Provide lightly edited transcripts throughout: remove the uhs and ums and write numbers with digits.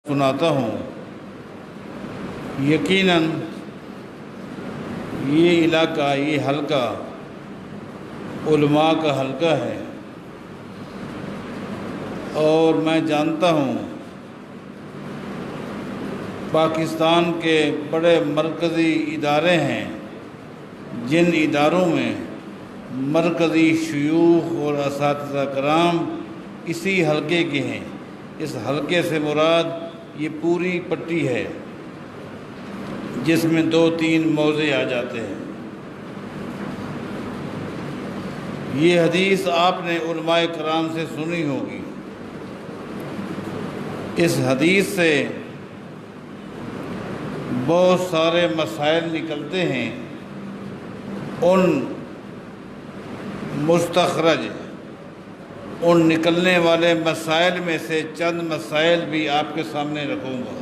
سناتا ہوں۔ یقیناً یہ علاقہ، یہ حلقہ علماء کا حلقہ ہے، اور میں جانتا ہوں پاکستان کے بڑے مرکزی ادارے ہیں جن اداروں میں مرکزی شیوخ اور اساتذہ کرام اسی حلقے کے ہیں۔ اس حلقے سے مراد یہ پوری پٹی ہے جس میں 2-3 موضع آ جاتے ہیں۔ یہ حدیث آپ نے علماء کرام سے سنی ہوگی۔ اس حدیث سے بہت سارے مسائل نکلتے ہیں۔ ان مستخرج، ان نکلنے والے مسائل میں سے چند مسائل بھی آپ کے سامنے رکھوں گا۔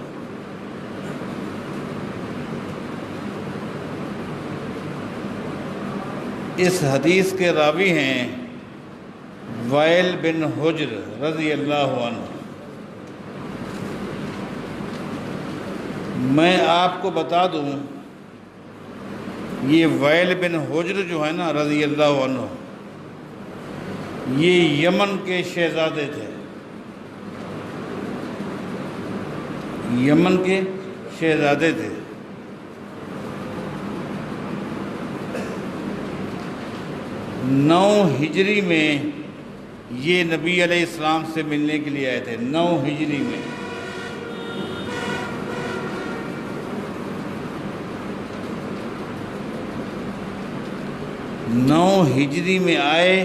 اس حدیث کے راوی ہیں وائل بن حجر رضی اللہ عنہ۔ میں آپ کو بتا دوں، یہ وائل بن حجر جو ہے نا رضی اللہ عنہ، یہ یمن کے شہزادے تھے، یمن کے شہزادے تھے۔ 9 ہجری میں یہ نبی علیہ السلام سے ملنے کے لیے آئے تھے۔ 9 ہجری میں آئے،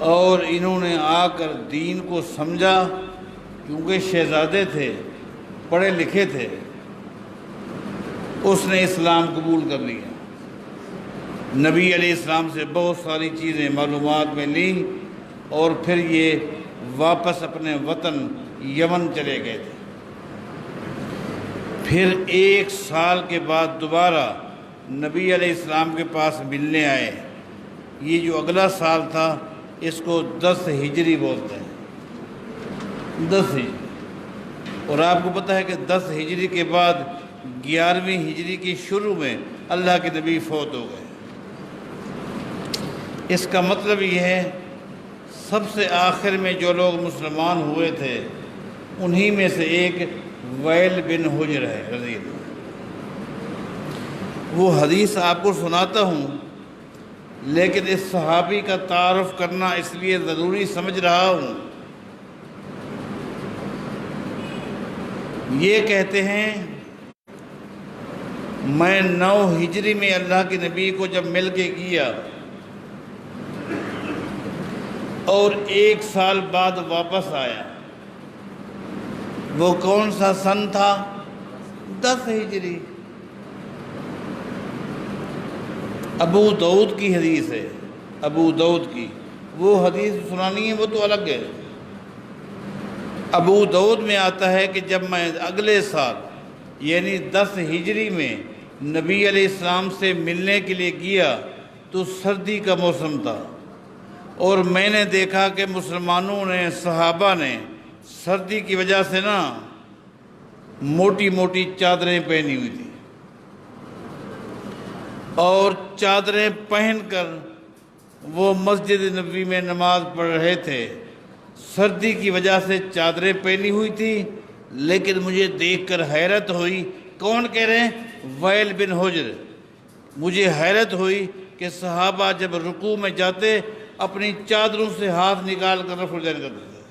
اور انہوں نے آ کر دین کو سمجھا، کیونکہ شہزادے تھے، پڑھے لکھے تھے۔ اس نے اسلام قبول کر لیا، نبی علیہ السلام سے بہت ساری چیزیں معلومات میں لیں، اور پھر یہ واپس اپنے وطن یمن چلے گئے تھے۔ پھر 1 سال کے بعد دوبارہ نبی علیہ السلام کے پاس ملنے آئے۔ یہ جو اگلا سال تھا اس کو 10 ہجری بولتے ہیں، 10 ہجری۔ اور آپ کو پتہ ہے کہ 10 ہجری کے بعد 11ویں ہجری کی شروع میں اللہ کے نبی فوت ہو گئے۔ اس کا مطلب یہ ہے سب سے آخر میں جو لوگ مسلمان ہوئے تھے انہی میں سے ایک وائل بن حجر ہے رضی اللہ۔ وہ حدیث آپ کو سناتا ہوں، لیکن اس صحابی کا تعارف کرنا اس لیے ضروری سمجھ رہا ہوں۔ یہ کہتے ہیں میں 9 ہجری میں اللہ کے نبی کو جب مل کے کیا اور 1 سال بعد واپس آیا۔ وہ کون سا سن تھا؟ 10 ہجری۔ ابو داؤد کی حدیث ہے، ابو داؤد کی۔ وہ حدیث سنانی ہے وہ تو الگ ہے۔ ابو داؤد میں آتا ہے کہ جب میں اگلے سال یعنی 10 ہجری میں نبی علیہ السلام سے ملنے کے لیے گیا تو سردی کا موسم تھا، اور میں نے دیکھا کہ مسلمانوں نے، صحابہ نے سردی کی وجہ سے نا موٹی موٹی چادریں پہنی ہوئی تھیں، اور چادریں پہن کر وہ مسجد نبوی میں نماز پڑھ رہے تھے۔ سردی کی وجہ سے چادریں پہنی ہوئی تھی، لیکن مجھے دیکھ کر حیرت ہوئی۔ کون کہہ رہے ہیں؟ وائل بن حجر۔ مجھے حیرت ہوئی کہ صحابہ جب رکوع میں جاتے اپنی چادروں سے ہاتھ نکال کر رفع الیدین کرتے تھے،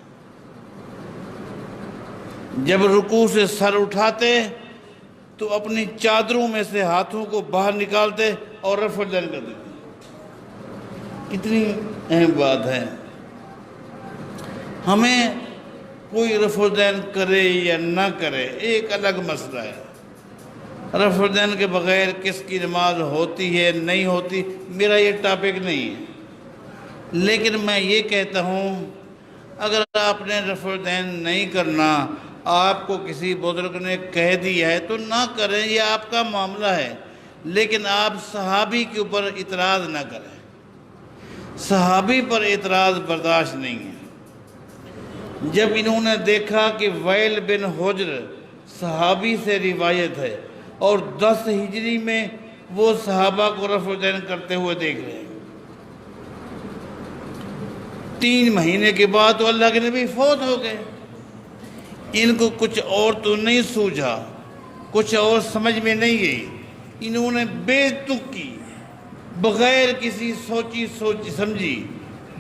جب رکوع سے سر اٹھاتے تو اپنی چادروں میں سے ہاتھوں کو باہر نکالتے اور رفع الیدین کرتے تھے۔ کتنی اہم بات ہے۔ ہمیں کوئی رفع الیدین کرے یا نہ کرے ایک الگ مسئلہ ہے۔ رفع الیدین کے بغیر کس کی نماز ہوتی ہے نہیں ہوتی میرا یہ ٹاپک نہیں ہے، لیکن میں یہ کہتا ہوں اگر آپ نے رفع الیدین نہیں کرنا، آپ کو کسی بزرگ نے کہہ دیا ہے تو نہ کریں، یہ آپ کا معاملہ ہے، لیکن آپ صحابی کے اوپر اعتراض نہ کریں۔ صحابی پر اعتراض برداشت نہیں ہے۔ جب انہوں نے دیکھا کہ وائل بن حجر صحابی سے روایت ہے اور 10 ہجری میں وہ صحابہ کو رفع دین کرتے ہوئے دیکھ رہے ہیں، 3 مہینے کے بعد تو اللہ کے نبی فوت ہو گئے، ان کو کچھ اور تو نہیں سوجھا، کچھ اور سمجھ میں نہیں گئی، انہوں نے بے تک کی، بغیر کسی سوچی سمجھی،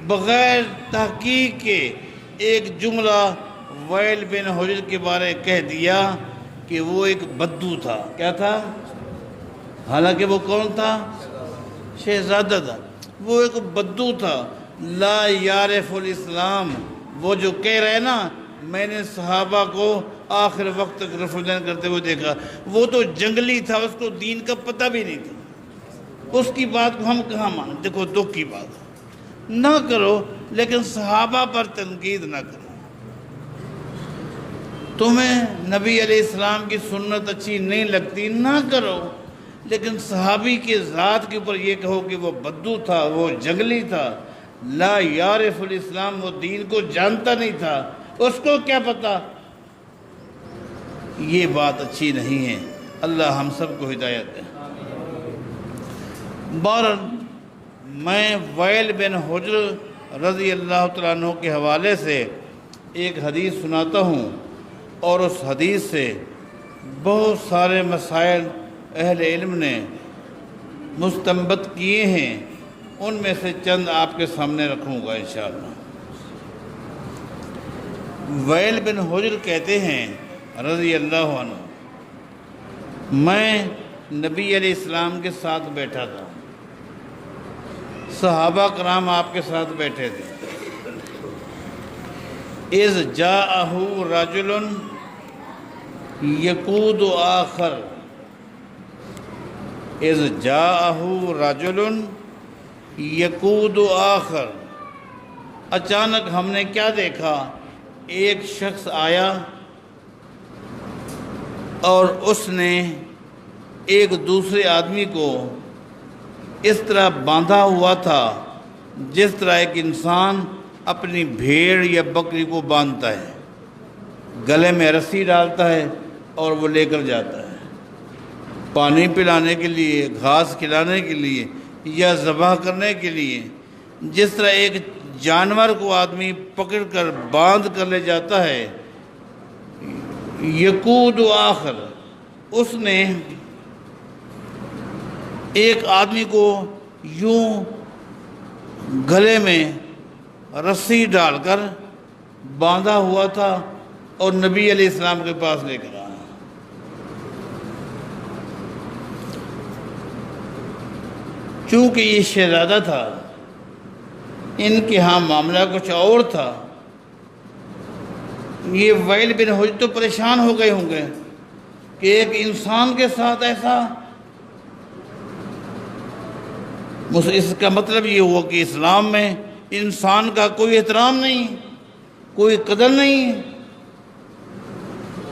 بغیر تحقیق کے ایک جملہ وائل بن حجر کے بارے کہہ دیا کہ وہ ایک بدو تھا۔ کیا تھا؟ حالانکہ وہ کون تھا؟ شہزادہ تھا، وہ ایک بدو تھا، لا یعرف الاسلام۔ وہ جو کہہ رہے نا میں نے صحابہ کو آخر وقت تک رفع دین کرتے ہوئے دیکھا، وہ تو جنگلی تھا، اس کو دین کا پتہ بھی نہیں تھا، اس کی بات کو ہم کہاں مانیں؟ دیکھو دکھ کی بات نہ کرو، لیکن صحابہ پر تنقید نہ کرو۔ تمہیں نبی علیہ السلام کی سنت اچھی نہیں لگتی نہ کرو، لیکن صحابی کے ذات کے اوپر یہ کہو کہ وہ بدو تھا، وہ جنگلی تھا، لا یعرف الاسلام، وہ دین کو جانتا نہیں تھا، اس کو کیا پتا، یہ بات اچھی نہیں ہے۔ اللہ ہم سب کو ہدایت دے۔ بہرحال میں وائل بن حجر رضی اللہ تعالیٰ عنہ کے حوالے سے ایک حدیث سناتا ہوں، اور اس حدیث سے بہت سارے مسائل اہل علم نے مستنبط کیے ہیں، ان میں سے چند آپ کے سامنے رکھوں گا انشاءاللہ۔ وائل بن حجر کہتے ہیں رضی اللہ عنہ، میں نبی علیہ السلام کے ساتھ بیٹھا تھا، صحابہ کرام آپ کے ساتھ بیٹھے تھے، اذ جاءہ رجل یقود آخر، اذ جاءہ رجل یقود آخر، اچانک ہم نے کیا دیکھا، ایک شخص آیا اور اس نے ایک دوسرے آدمی کو اس طرح باندھا ہوا تھا جس طرح ایک انسان اپنی بھیڑ یا بکری کو باندھتا ہے، گلے میں رسی ڈالتا ہے اور وہ لے کر جاتا ہے پانی پلانے کے لیے، گھاس کھلانے کے لیے یا ذبح کرنے کے لیے۔ جس طرح ایک جانور کو آدمی پکڑ کر باندھ کر لے جاتا ہے، یقود آخر، اس نے ایک آدمی کو یوں گلے میں رسی ڈال کر باندھا ہوا تھا اور نبی علیہ السلام کے پاس لے کر آیا۔ چونکہ یہ شہزادہ تھا، ان کے ہاں معاملہ کچھ اور تھا، یہ وائل بن حجر تو پریشان ہو گئے ہوں گے کہ ایک انسان کے ساتھ ایسا، اس کا مطلب یہ ہوا کہ اسلام میں انسان کا کوئی احترام نہیں، کوئی قدر نہیں۔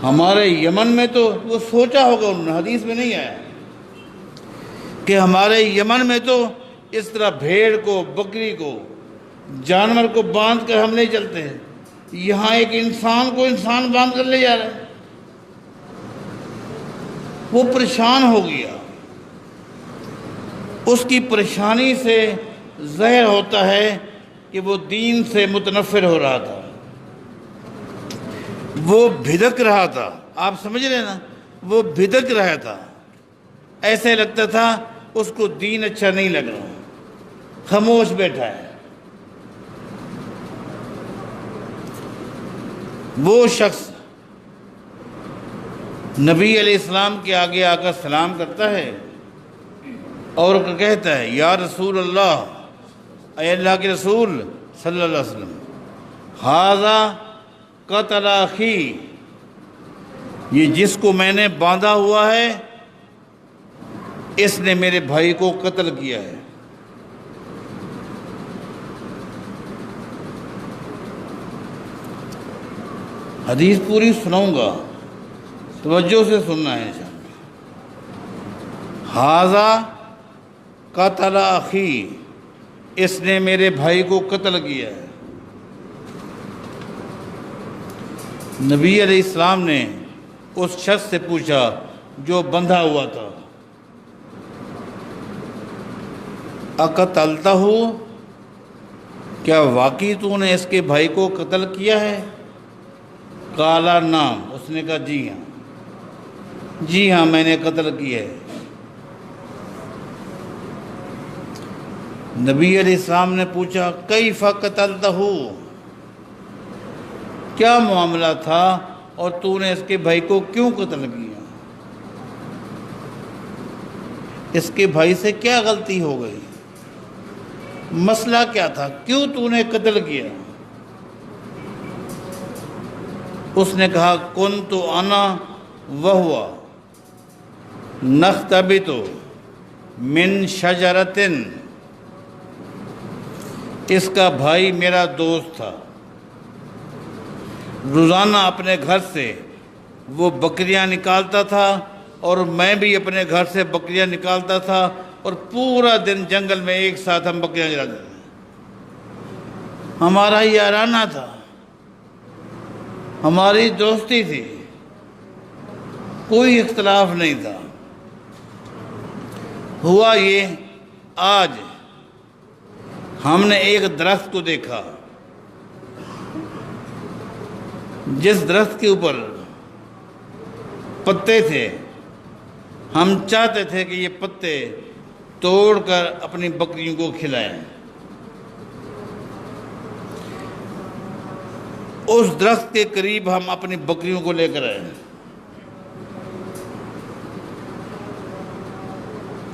ہمارے یمن میں تو وہ سوچا ہوگا انہوں نے، حدیث میں نہیں آیا کہ ہمارے یمن میں تو اس طرح بھیڑ کو، بکری کو، جانور کو باندھ کر ہم نہیں چلتے ہیں، یہاں ایک انسان کو انسان باندھ کر لے جا رہا ہے۔ وہ پریشان ہو گیا، اس کی پریشانی سے ظاہر ہوتا ہے کہ وہ دین سے متنفر ہو رہا تھا، وہ بھدک رہا تھا، آپ سمجھ رہے ہیں نا، وہ بھدک رہا تھا، ایسے لگتا تھا اس کو دین اچھا نہیں لگ رہا، خاموش بیٹھا ہے۔ وہ شخص نبی علیہ السلام کے آگے آ کر سلام کرتا ہے اور کہتا ہے یا رسول اللہ، اے اللہ کے رسول صلی اللہ علیہ وسلم، ھذا قتل اخی، یہ جس کو میں نے باندھا ہوا ہے اس نے میرے بھائی کو قتل کیا ہے۔ حدیث پوری سناؤں گا، توجہ سے سننا ہے انشاءاللہ۔ ھذا قتل اخی، اس نے میرے بھائی کو قتل کیا ہے۔ نبی علیہ السلام نے اس شخص سے پوچھا جو بندھا ہوا تھا، اقتلتہ، کیا واقعی تو نے اس کے بھائی کو قتل کیا ہے؟ قالا نعم، اس نے کہا جی ہاں، جی ہاں میں نے قتل کیا ہے۔ نبی علیہ السلام نے پوچھا کیف قتلتہ، کیا معاملہ تھا اور تو نے اس کے بھائی کو کیوں قتل کیا؟ اس کے بھائی سے کیا غلطی ہو گئی؟ مسئلہ کیا تھا؟ کیوں تو نے قتل کیا؟ اس نے کہا کنت انا وہو نختبط من شجرۃ، اس کا بھائی میرا دوست تھا، روزانہ اپنے گھر سے وہ بکریاں نکالتا تھا اور میں بھی اپنے گھر سے بکریاں نکالتا تھا، اور پورا دن جنگل میں ایک ساتھ ہم بکریاں چراتے تھے، ہمارا یارانہ تھا، ہماری دوستی تھی، کوئی اختلاف نہیں تھا۔ ہوا یہ آج ہم نے ایک درخت کو دیکھا، جس درخت کے اوپر پتے تھے، ہم چاہتے تھے کہ یہ پتے توڑ کر اپنی بکریوں کو کھلائیں۔ اس درخت کے قریب ہم اپنی بکریوں کو لے کر آئے،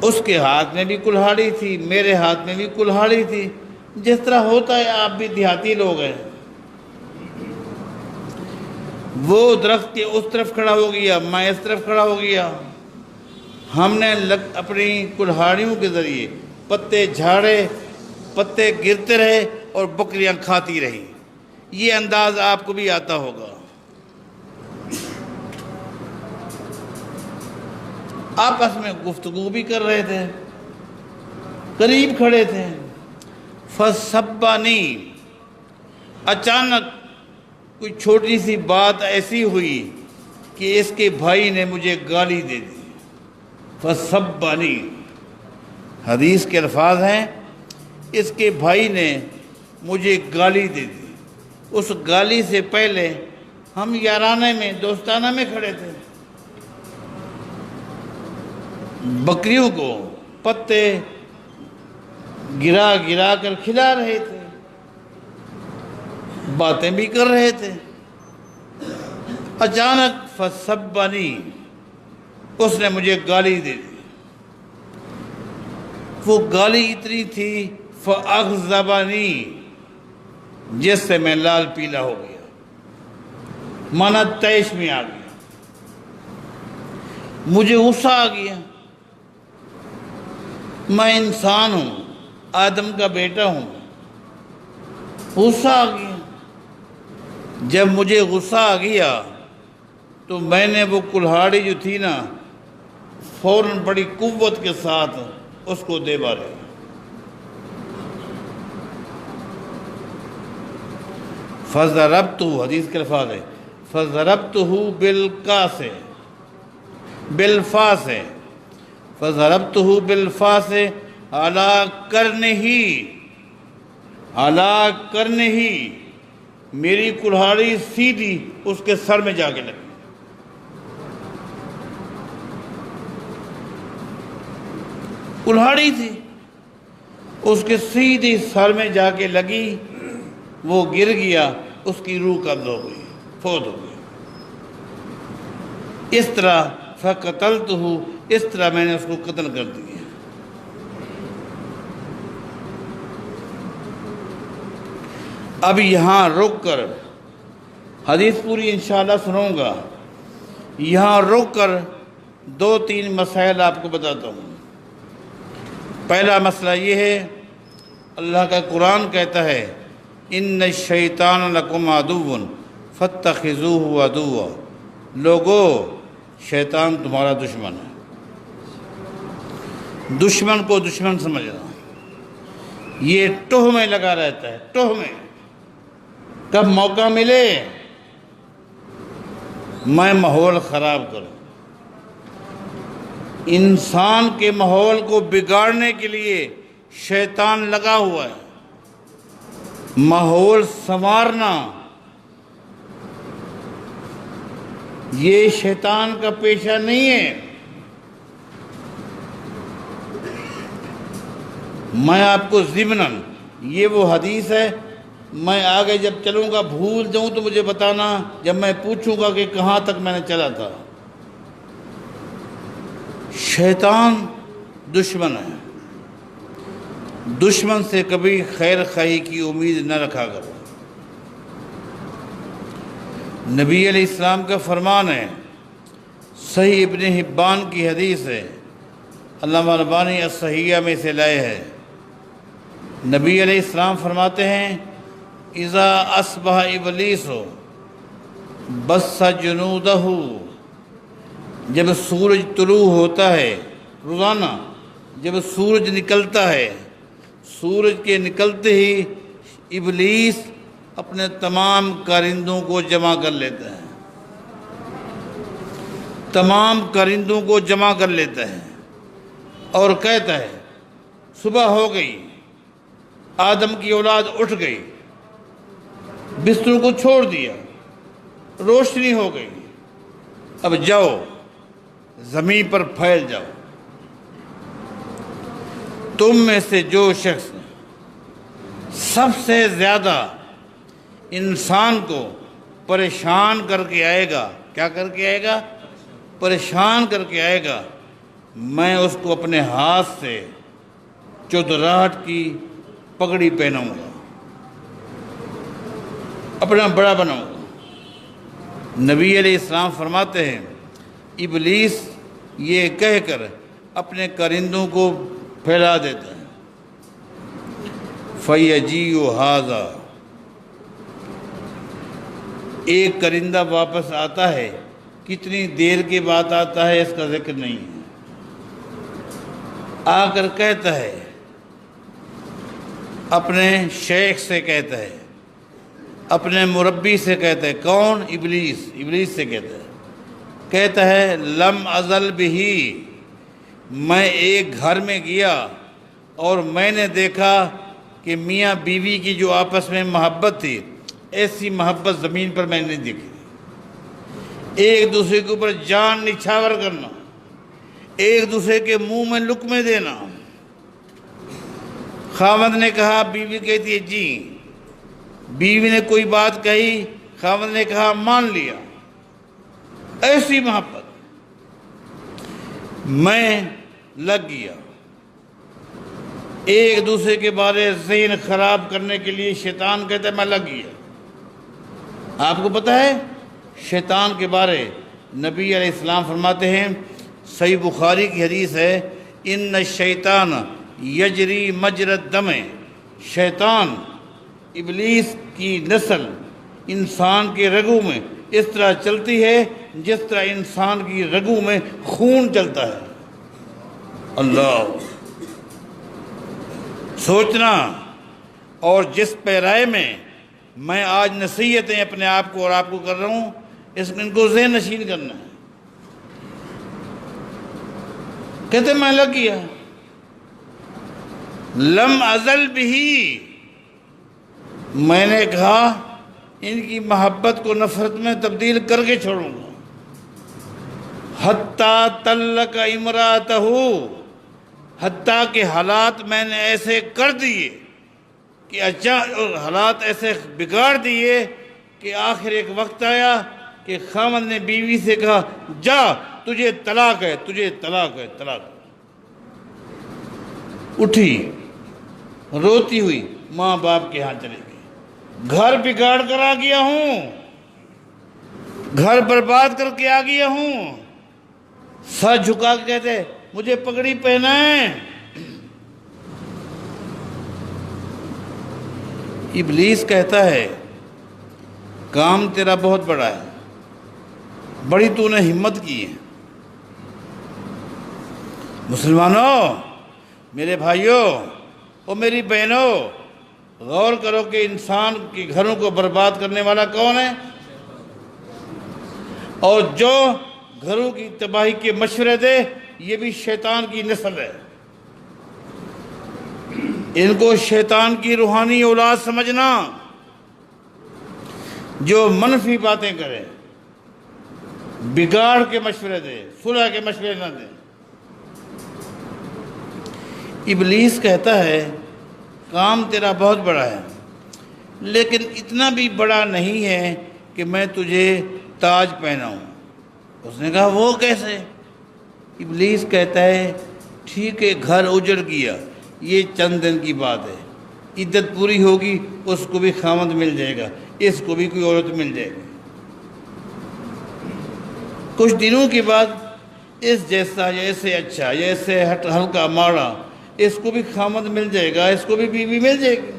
اس کے ہاتھ میں بھی کلہاڑی تھی، میرے ہاتھ میں بھی کلہاڑی تھی، جس طرح ہوتا ہے، آپ بھی دیہاتی لوگ ہیں۔ وہ درخت کے اس طرف کھڑا ہو گیا، میں اس طرف کھڑا ہو گیا، ہم نے اپنی کلہاڑیوں کے ذریعے پتے جھاڑے، پتے گرتے رہے اور بکریاں کھاتی رہی۔ یہ انداز آپ کو بھی آتا ہوگا۔ آپس میں گفتگو بھی کر رہے تھے، قریب کھڑے تھے۔ فَسَبَّنِي، اچانک کوئی چھوٹی سی بات ایسی ہوئی کہ اس کے بھائی نے مجھے گالی دے دی۔ فَسَبَّنِي، حدیث کے الفاظ ہیں، اس کے بھائی نے مجھے گالی دے دی۔ اس گالی سے پہلے ہم یارانے میں، دوستانہ میں کھڑے تھے، بکریوں کو پتے گرا گرا کر کھلا رہے تھے، باتیں بھی کر رہے تھے۔ اچانک فَسَبَّنِي، اس نے مجھے گالی دے دی۔ وہ گالی اتنی تھی فَأَغْضَبَنِي، جس سے میں لال پیلا ہو گیا، مانا تیش میں آ گیا، مجھے غصہ آ گیا۔ میں انسان ہوں، آدم کا بیٹا ہوں، غصہ آ گیا۔ جب مجھے غصہ آ گیا تو میں نے وہ کلہاڑی جو تھی نا، فوراً بڑی قوت کے ساتھ اس کو دے مارے۔ فَضَرَبْتُهُ، حدیث کے الفاظ ہے، فَضَرَبْتُهُ بِالْقَاسِ، بالفاس ہے، فَضَرَبْتُهُ بالفاس عَلَىٰ قَرْنِهِ، عَلَىٰ قَرْنِهِ، میری کلہاڑی سیدھی اس کے سر میں جا کے لگی۔ کلہاڑی تھی، اس کے سیدھی سر میں جا کے لگی، وہ گر گیا، اس کی روح قبض ہو گئی، فوت ہو گئی۔ اس طرح فَقَتَلْتُهُ، اس طرح میں نے اس کو قتل کر دیا۔ اب یہاں رک کر حدیث پوری انشاءاللہ سنوں گا، یہاں رک کر 2-3 مسائل آپ کو بتاتا ہوں۔ پہلا مسئلہ یہ ہے، اللہ کا قرآن کہتا ہے اِنَّ الشَّيْطَانَ لَكُمْ عَدُوٌّ فَاتَّخِذُوهُ عَدُوًّا، لوگو شیطان تمہارا دشمن ہے، دشمن کو دشمن سمجھنا۔ یہ ٹوہ میں لگا رہتا ہے، ٹوہ میں، کب موقع ملے میں ماحول خراب کروں۔ انسان کے ماحول کو بگاڑنے کے لیے شیطان لگا ہوا ہے۔ ماحول سنوارنا یہ شیطان کا پیشہ نہیں ہے۔ میں آپ کو ضمناً، یہ وہ حدیث ہے، میں آگے جب چلوں گا بھول جاؤں تو مجھے بتانا، جب میں پوچھوں گا کہ کہاں تک میں نے چلا تھا۔ شیطان دشمن ہے، دشمن سے کبھی خیر خواہی کی امید نہ رکھا کرو۔ نبی علیہ السلام کا فرمان ہے، صحیح ابن حبان کی حدیث ہے، علامہ البانی الصحیحہ میں سے لائے ہے۔ نبی علیہ السلام فرماتے ہیں، اذا اصبح ابلیس بث جنودہ، جب سورج طلوع ہوتا ہے، روزانہ جب سورج نکلتا ہے، سورج کے نکلتے ہی ابلیس اپنے تمام کارندوں کو جمع کر لیتا ہے، تمام کارندوں کو جمع کر لیتا ہے اور کہتا ہے صبح ہو گئی، آدم کی اولاد اٹھ گئی، بستروں کو چھوڑ دیا، روشنی ہو گئی، اب جاؤ زمین پر پھیل جاؤ۔ تم میں سے جو شخص سب سے زیادہ انسان کو پریشان کر کے آئے گا، کیا کر کے آئے گا؟ پریشان کر کے آئے گا، میں اس کو اپنے ہاتھ سے چودراہٹ کی پگڑی پہناؤں گا، اپنا بڑا بناؤں گا۔ نبی علیہ السلام فرماتے ہیں، ابلیس یہ کہہ کر اپنے کرندوں کو پھیلا دیتا ہے، فَيَجِيءُ هَذَا، ایک کرندہ واپس آتا ہے، کتنی دیر کے بعد آتا ہے اس کا ذکر نہیں ہے، آ کر کہتا ہے، اپنے شیخ سے کہتا ہے، اپنے مربی سے کہتا ہے، کون؟ ابلیس سے کہتا ہے لم ازل بہی، میں ایک گھر میں گیا اور میں نے دیکھا کہ میاں بیوی کی جو آپس میں محبت تھی، ایسی محبت زمین پر میں نے نہیں دیکھی۔ ایک دوسرے کے اوپر جان نچھاور کرنا، ایک دوسرے کے منہ میں لقمے دینا، خاوند نے کہا، بیوی کہتی ہے جی، بیوی نے کوئی بات کہی، خاوند نے کہا مان لیا، ایسی محبت۔ میں لگ گیا، ایک دوسرے کے بارے ذہن خراب کرنے کے لیے شیطان کہتا ہے میں لگ گیا۔ آپ کو پتہ ہے شیطان کے بارے نبی علیہ السلام فرماتے ہیں، صحیح بخاری کی حدیث ہے، ان الشیطان یجری مجری الدم، شیطان ابلیس کی نسل انسان کے رگوں میں اس طرح چلتی ہے جس طرح انسان کی رگوں میں خون چلتا ہے۔ اللہ، سوچنا، اور جس پیرائے میں میں آج نصیحتیں اپنے آپ کو اور آپ کو کر رہا ہوں، ان کو ذہن نشین کرنا ہے۔ کہتے میں لگ گیا، لم ازل بھی، میں نے کہا ان کی محبت کو نفرت میں تبدیل کر کے چھوڑوں گا۔ حتیٰ طلق امراتہ، حتیٰ کہ حالات میں نے ایسے کر دیے کہ حالات ایسے بگاڑ دیے کہ آخر ایک وقت آیا کہ خاوند نے بیوی سے کہا جا تجھے طلاق ہے، تجھے طلاق ہے، طلاق ہے۔ اٹھی روتی ہوئی ماں باپ کے ہاں چلے گئی، گھر بگاڑ کر آ گیا ہوں، گھر برباد کر کے آ گیا ہوں۔ سر جھکا کے کہتے مجھے پگڑی پہنا ہے۔ ابلیس کہتا ہے کام تیرا بہت بڑا ہے، بڑی تو نے ہمت کی ہے۔ مسلمانوں، میرے بھائیوں اور میری بہنوں، غور کرو کہ انسان کے گھروں کو برباد کرنے والا کون ہے؟ اور جو گھروں کی تباہی کے مشورے دے یہ بھی شیطان کی نسل ہے۔ ان کو شیطان کی روحانی اولاد سمجھنا، جو منفی باتیں کرے، بگاڑ کے مشورے دے، صلح کے مشورے نہ دے۔ ابلیس کہتا ہے کام تیرا بہت بڑا ہے، لیکن اتنا بھی بڑا نہیں ہے کہ میں تجھے تاج پہناؤں۔ اس نے کہا وہ کیسے؟ ابلیس کہتا ہے ٹھیک ہے، گھر اجڑ گیا، یہ چند دن کی بات ہے، عدت پوری ہوگی، اس کو بھی خامد مل جائے گا، اس کو بھی کوئی عورت مل جائے گی، کچھ دنوں کے بعد اس جیسا یا اسے اچھا یا اسے ہلکا ماڑا اس کو بھی خامد مل جائے گا، اس کو بھی بیوی مل جائے گی۔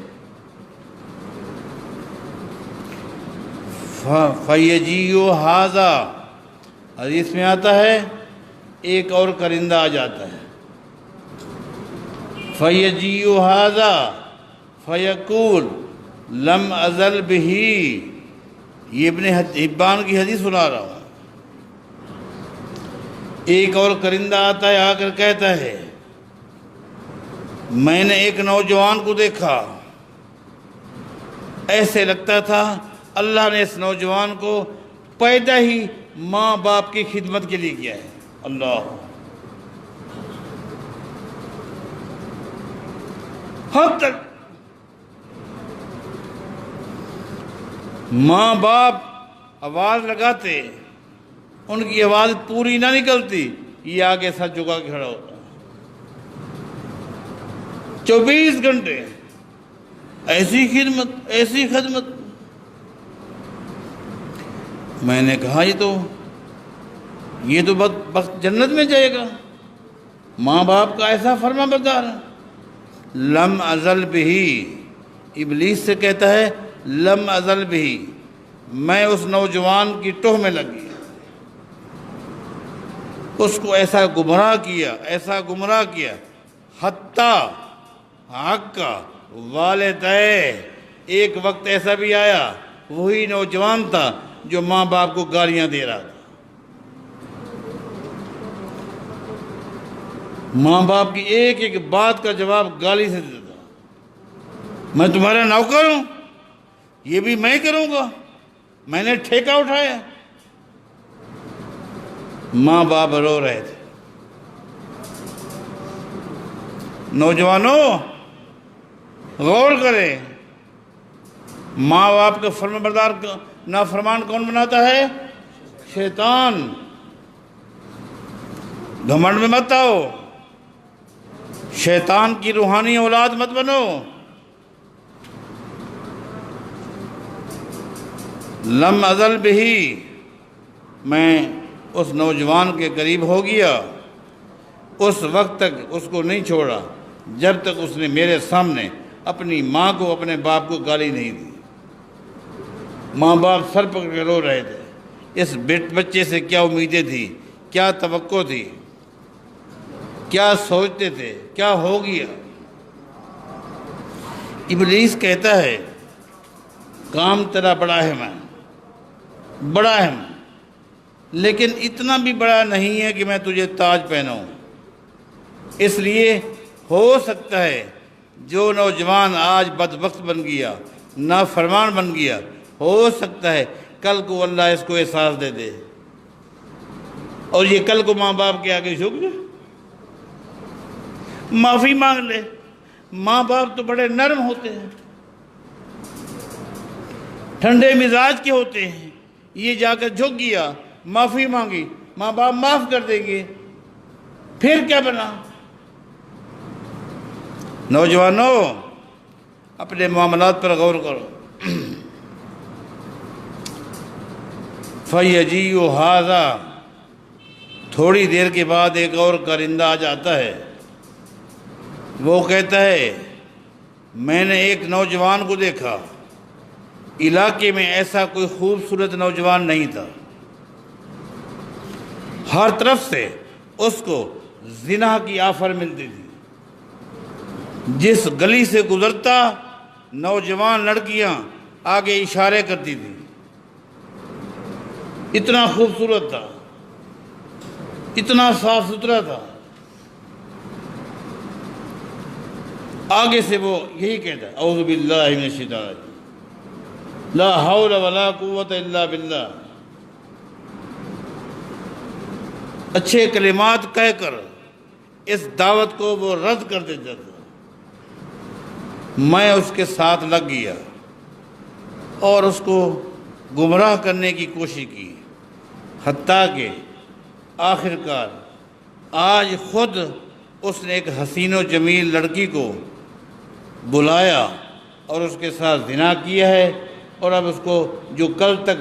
فَيَجِيُّ هَذَا، حدیث میں آتا ہے ایک اور کرندہ آ جاتا ہے، فَيَجِيُّ هَذَا فَيَقُولُ لَمْ أَزَلْ بِهِ، یہ ابن حبان کی حدیث سنا رہا ہوں۔ ایک اور کرندہ آتا ہے، آ کر کہتا ہے میں نے ایک نوجوان کو دیکھا، ایسے لگتا تھا اللہ نے اس نوجوان کو پیدا ہی ماں باپ کی خدمت کے لیے کیا ہے۔ اللہ، حد تک ماں باپ آواز لگاتے، ان کی آواز پوری نہ نکلتی، یہ آگے سر جھکا کے کھڑا ہوتا، 24 گھنٹے ایسی خدمت۔ میں نے کہا یہ تو بخت جنت میں جائے گا، ماں باپ کا ایسا فرما بردار ہے۔ لم ازل بہی، ابلیس سے کہتا ہے لم ازل بہی، میں اس نوجوان کی ٹوہ میں لگ گیا، اس کو ایسا گمراہ کیا حتیٰ حق کا والدے، ایک وقت ایسا بھی آیا وہی نوجوان تھا جو ماں باپ کو گالیاں دے رہا تھا، ماں باپ کی ایک ایک بات کا جواب گالی سے دیتا تھا۔ میں تمہارا نوکر ہوں، یہ بھی میں کروں گا، میں نے ٹھیکہ اٹھایا۔ ماں باپ رو رہے تھے۔ نوجوانوں غور کریں، ماں باپ کا فرما بردار نافرمان کون بناتا ہے؟ شیطان۔ گھمنڈ میں مت آؤ، شیطان کی روحانی اولاد مت بنو۔ لم ازل بہی، میں اس نوجوان کے قریب ہو گیا، اس وقت تک اس کو نہیں چھوڑا جب تک اس نے میرے سامنے اپنی ماں کو اپنے باپ کو گالی نہیں دی۔ ماں باپ سر پکڑ کے رو رہے تھے، اس بچے سے کیا امیدیں تھی، کیا توقع تھی، کیا سوچتے تھے، کیا ہو گیا۔ ابلیس کہتا ہے کام تیرا بڑا اہم ہے، بڑا اہم، لیکن اتنا بھی بڑا نہیں ہے کہ میں تجھے تاج پہناؤں۔ اس لیے ہو سکتا ہے جو نوجوان آج بدبخت بن گیا، نافرمان بن گیا، ہو سکتا ہے کل کو اللہ اس کو احساس دے دے اور یہ کل کو ماں باپ کے آگے جھک جائے، معافی مانگ لے۔ ماں باپ تو بڑے نرم ہوتے ہیں، ٹھنڈے مزاج کے ہوتے ہیں، یہ جا کر جھک گیا، معافی مانگی، ماں باپ معاف کر دیں گے، پھر کیا بنا؟ نوجوانوں اپنے معاملات پر غور کرو۔ فَيَجِيُّ هَذَا، تھوڑی دیر کے بعد ایک اور کرندہ آ جاتا ہے، وہ کہتا ہے میں نے ایک نوجوان کو دیکھا، علاقے میں ایسا کوئی خوبصورت نوجوان نہیں تھا، ہر طرف سے اس کو زنا کی آفر ملتی تھی، جس گلی سے گزرتا نوجوان لڑکیاں آگے اشارے کرتی تھیں، اتنا خوبصورت تھا، اتنا صاف ستھرا تھا۔ آگے سے وہ یہی کہتا ہے اعوذ باللہ من الشیطان الرجیم، لا حول ولا قوت الا باللہ۔ اچھے کلمات کہہ کر اس دعوت کو وہ رد کر دیتا تھا۔ میں اس کے ساتھ لگ گیا اور اس کو گمراہ کرنے کی کوشش کی، حتیٰ کہ آخر کار آج خود اس نے ایک حسین و جمیل لڑکی کو بلایا اور اس کے ساتھ زنا کیا ہے، اور اب اس کو جو کل تک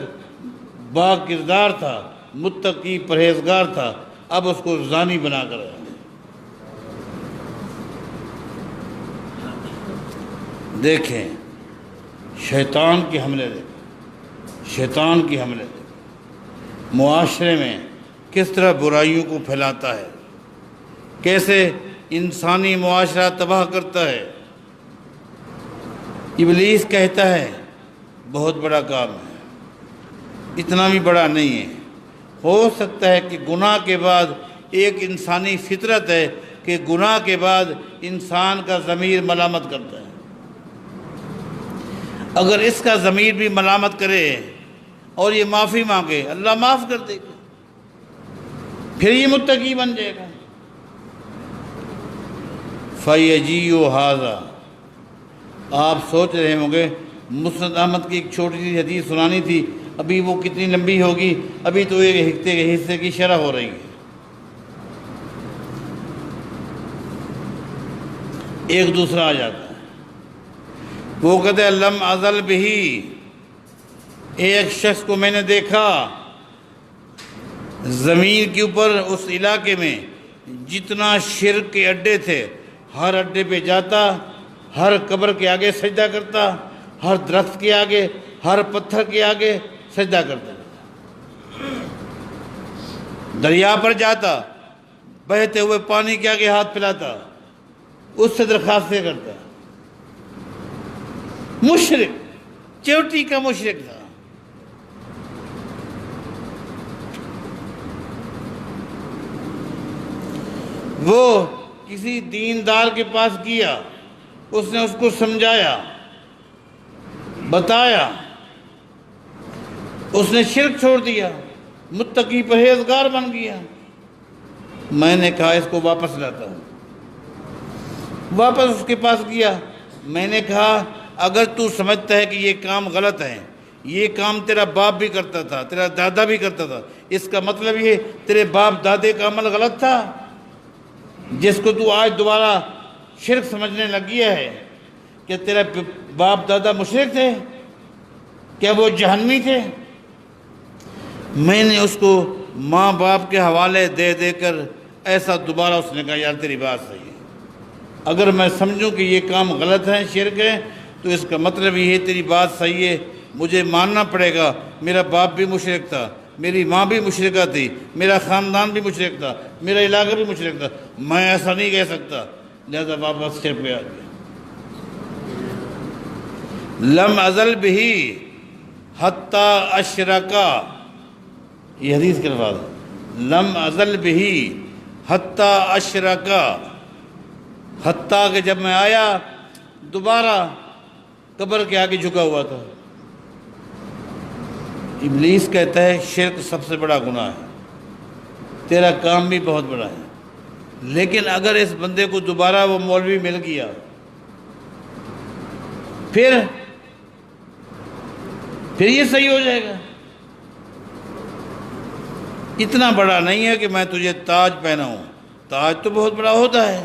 با کردار تھا، متقی پرہیزگار تھا، اب اس کو زانی بنا کر آیا۔ دیکھیں شیطان کی حملے، دیکھیں شیطان کی حملے، دیکھیں معاشرے میں کس طرح برائیوں کو پھیلاتا ہے، کیسے انسانی معاشرہ تباہ کرتا ہے۔ ابلیس کہتا ہے بہت بڑا کام ہے، اتنا بھی بڑا نہیں ہے۔ ہو سکتا ہے کہ گناہ کے بعد ایک انسانی فطرت ہے کہ گناہ کے بعد انسان کا ضمیر ملامت کرتا ہے۔ اگر اس کا ضمیر بھی ملامت کرے اور یہ معافی مانگے، اللہ معاف کر دے گا، پھر یہ متقی بن جائے گا۔ فَيَجِيُّ هَذَا، آپ سوچ رہے ہوں گے مسند احمد کی ایک چھوٹی سی حدیث سنانی تھی، ابھی وہ کتنی لمبی ہوگی، ابھی تو ایک حصے کی شرح ہو رہی ہے۔ ایک دوسرا آ جاتا ہے، وہ کہتے ہیں لم ازل بہی، ایک شخص کو میں نے دیکھا زمین کے اوپر اس علاقے میں جتنا شرک کے اڈے تھے، ہر اڈے پہ جاتا، ہر قبر کے آگے سجدہ کرتا، ہر درخت کے آگے، ہر پتھر کے آگے سجدہ کرتا، دریا پر جاتا، بہتے ہوئے پانی کے آگے ہاتھ پھیلاتا، اس سے درخواستیں کرتا۔ مشرک، چوٹی کا مشرک تھا۔ وہ کسی دیندار کے پاس گیا، اس نے اس کو سمجھایا، بتایا، اس نے شرک چھوڑ دیا، متقی پرہیزگار بن گیا۔ میں نے کہا اس کو واپس لاتا ہوں، واپس اس کے پاس گیا۔ میں نے کہا اگر تو سمجھتا ہے کہ یہ کام غلط ہے، یہ کام تیرا باپ بھی کرتا تھا، تیرا دادا بھی کرتا تھا، اس کا مطلب یہ تیرے باپ دادے کا عمل غلط تھا جس کو تو آج دوبارہ شرک سمجھنے لگ گیا ہے؟ کہ تیرا باپ دادا مشرک تھے؟ کیا وہ جہنمی تھے؟ میں نے اس کو ماں باپ کے حوالے دے دے کر ایسا دوبارہ، اس نے کہا یار تیری بات صحیح ہے، اگر میں سمجھوں کہ یہ کام غلط ہے، شرک ہے، تو اس کا مطلب یہ ہے تیری بات صحیح ہے، مجھے ماننا پڑے گا میرا باپ بھی مشرک تھا، میری ماں بھی مشرکہ تھی، میرا خاندان بھی مشرک تھا، میرا علاقہ بھی مشرک تھا، میں ایسا نہیں کہہ سکتا، لہذا واپس شرک پہ آ گیا۔ لم ازل بہی حتی اشرکا، یہ حدیث کے الفاظ ہیں، لم ازل بہی حتی اشرکا، حتیٰ کہ جب میں آیا دوبارہ قبر کے آگے جھکا ہوا تھا۔ ابلیس کہتا ہے شرک سب سے بڑا گناہ ہے، تیرا کام بھی بہت بڑا ہے، لیکن اگر اس بندے کو دوبارہ وہ مولوی مل گیا پھر یہ صحیح ہو جائے گا۔ اتنا بڑا نہیں ہے کہ میں تجھے تاج پہناؤں، تاج تو بہت بڑا ہوتا ہے۔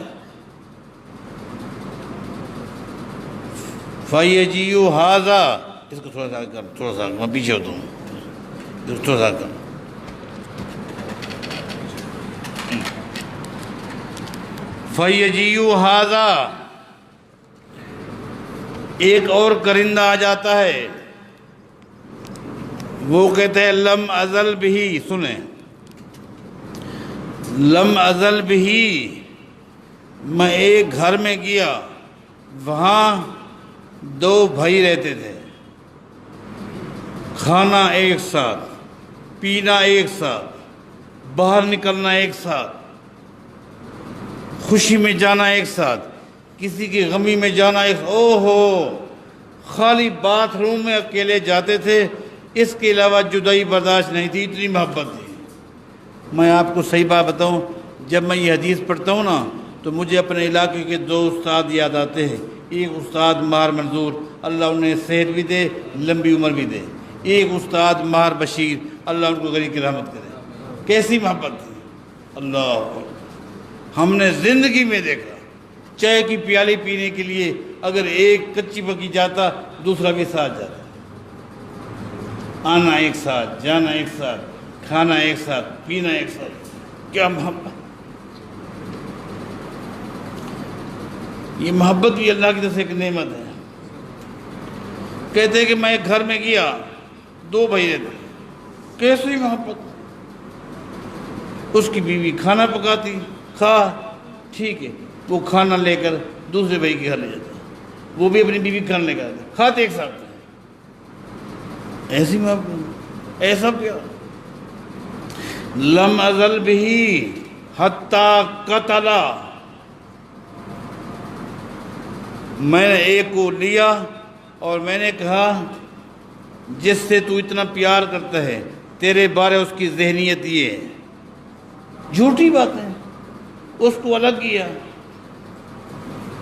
فَيَجِيُّ هَذَا، اس کو تھوڑا سا میں پیچھے ہوتا ہوں، تھوڑا سا کر۔ فَيَجِيُّ هَذَا، ایک اور کرندہ آ جاتا ہے، وہ کہتے ہیں لم ازل بہی، سنیں، لم ازل بہی، میں ایک گھر میں گیا، وہاں دو بھائی رہتے تھے، کھانا ایک ساتھ، پینا ایک ساتھ، باہر نکلنا ایک ساتھ، خوشی میں جانا ایک ساتھ، کسی کی غمی میں جانا ایک ساتھ. او ہو، خالی باتھ روم میں اکیلے جاتے تھے، اس کے علاوہ جدائی برداشت نہیں تھی، اتنی محبت تھی. میں آپ کو صحیح بات بتاؤں، جب میں یہ حدیث پڑھتا ہوں نا تو مجھے اپنے علاقے کے 2 استاد یاد آتے ہیں. ایک استاد ماہر منظور، اللہ انہیں صحت بھی دے، لمبی عمر بھی دے. ایک استاد ماہر بشیر، اللہ ان کو غریب کی رحمت کرے. کیسی محبت تھی، اللہ. ہم نے زندگی میں دیکھا چائے کی پیالی پینے کے لیے اگر ایک کچی پکی جاتا، دوسرا بھی ساتھ جاتا. آنا ایک ساتھ، جانا ایک ساتھ، کھانا ایک ساتھ، پینا ایک ساتھ. کیا محبت! یہ محبت بھی اللہ کی طرف سے ایک نعمت ہے. کہتے ہیں کہ میں ایک گھر میں گیا، 2 بھائی رہتے، کیسی محبت! اس کی بیوی کھانا پکاتی، کھا، ٹھیک ہے، وہ کھانا لے کر دوسرے بھائی کے گھر لے جاتا، وہ بھی اپنی بیوی کھانا لے کر آتے، کھاتے ایک ساتھ. ایسی محبت، ایسا پیار. لم ازل بھی حتی قتلا، میں نے ایک کو لیا اور میں نے کہا جس سے تو اتنا پیار کرتا ہے تیرے بارے اس کی ذہنیت یہ ہے. جھوٹی باتیں، اس کو الگ کیا.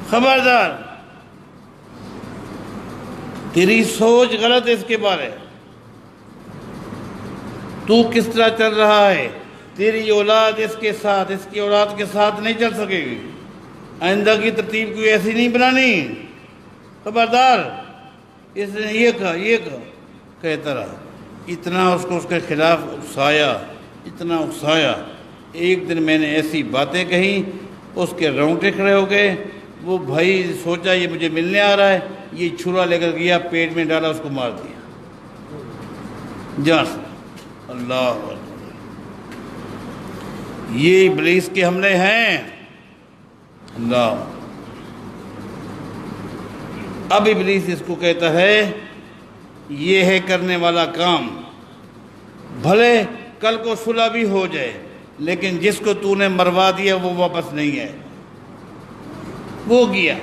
خبردار، تیری سوچ غلط ہے اس کے بارے. تو کس طرح چل رہا ہے، تیری اولاد اس کے ساتھ، اس کی اولاد کے ساتھ نہیں چل سکے گی. آئندہ کی ترتیب کوئی ایسی نہیں بنانی. خبردار. اس نے یہ کہا، یہ کہا، کہتا رہا. اتنا اس کو اس کے خلاف اکسایا، اتنا اکسایا. ایک دن میں نے ایسی باتیں کہیں، اس کے رونگٹے کھڑے ہو گئے. وہ بھائی سوچا یہ مجھے ملنے آ رہا ہے، یہ چھرا لے کر گیا، پیٹ میں ڈالا، اس کو مار دیا جان سے. اللہ اکبر. یہ ابلیس کے حملے ہیں. اللہ. اب ابلیس اس کو کہتا ہے یہ ہے کرنے والا کام. بھلے کل کو صلح بھی ہو جائے لیکن جس کو تو نے مروا دیا وہ واپس نہیں ہے. وہ گیا،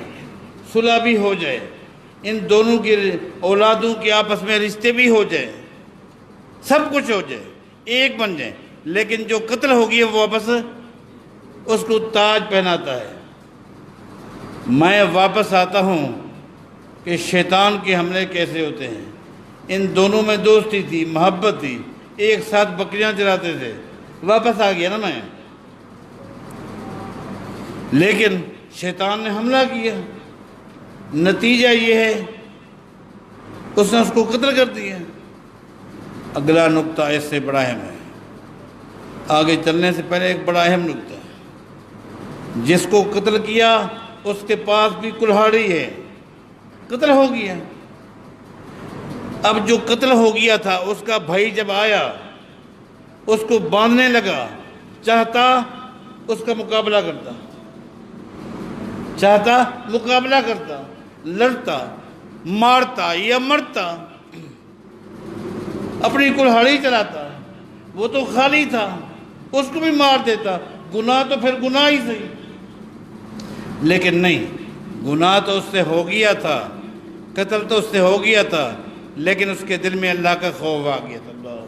صلح بھی ہو جائے، ان دونوں کی اولادوں کے آپس میں رشتے بھی ہو جائے، سب کچھ ہو جائے، ایک بن جائے، لیکن جو قتل ہو گیا وہ واپس اس کو تاج پہناتا ہے. میں واپس آتا ہوں کہ شیطان کے حملے کیسے ہوتے ہیں. ان دونوں میں دوستی تھی، محبت تھی، ایک ساتھ بکریاں چراتے تھے. واپس آ گیا نا میں، لیکن شیطان نے حملہ کیا. نتیجہ یہ ہے اس نے اس کو قتل کر دیا. اگلا نقطہ اس سے بڑا اہم ہے. آگے چلنے سے پہلے ایک بڑا اہم نقطہ ہے. جس کو قتل کیا اس کے پاس بھی کلہاڑی ہے، قتل ہو گیا. اب جو قتل ہو گیا تھا اس کا بھائی جب آیا اس کو باندھنے لگا، چاہتا اس کا مقابلہ کرتا، چاہتا مقابلہ کرتا، لڑتا، مارتا یا مرتا، اپنی کلہاڑی چلاتا. وہ تو خالی تھا، اس کو بھی مار دیتا. گناہ تو پھر گناہ ہی صحیح، لیکن نہیں، گناہ تو اس سے ہو گیا تھا، قتل تو اس سے ہو گیا تھا، لیکن اس کے دل میں اللہ کا خوف آ گیا تھا. اللہ،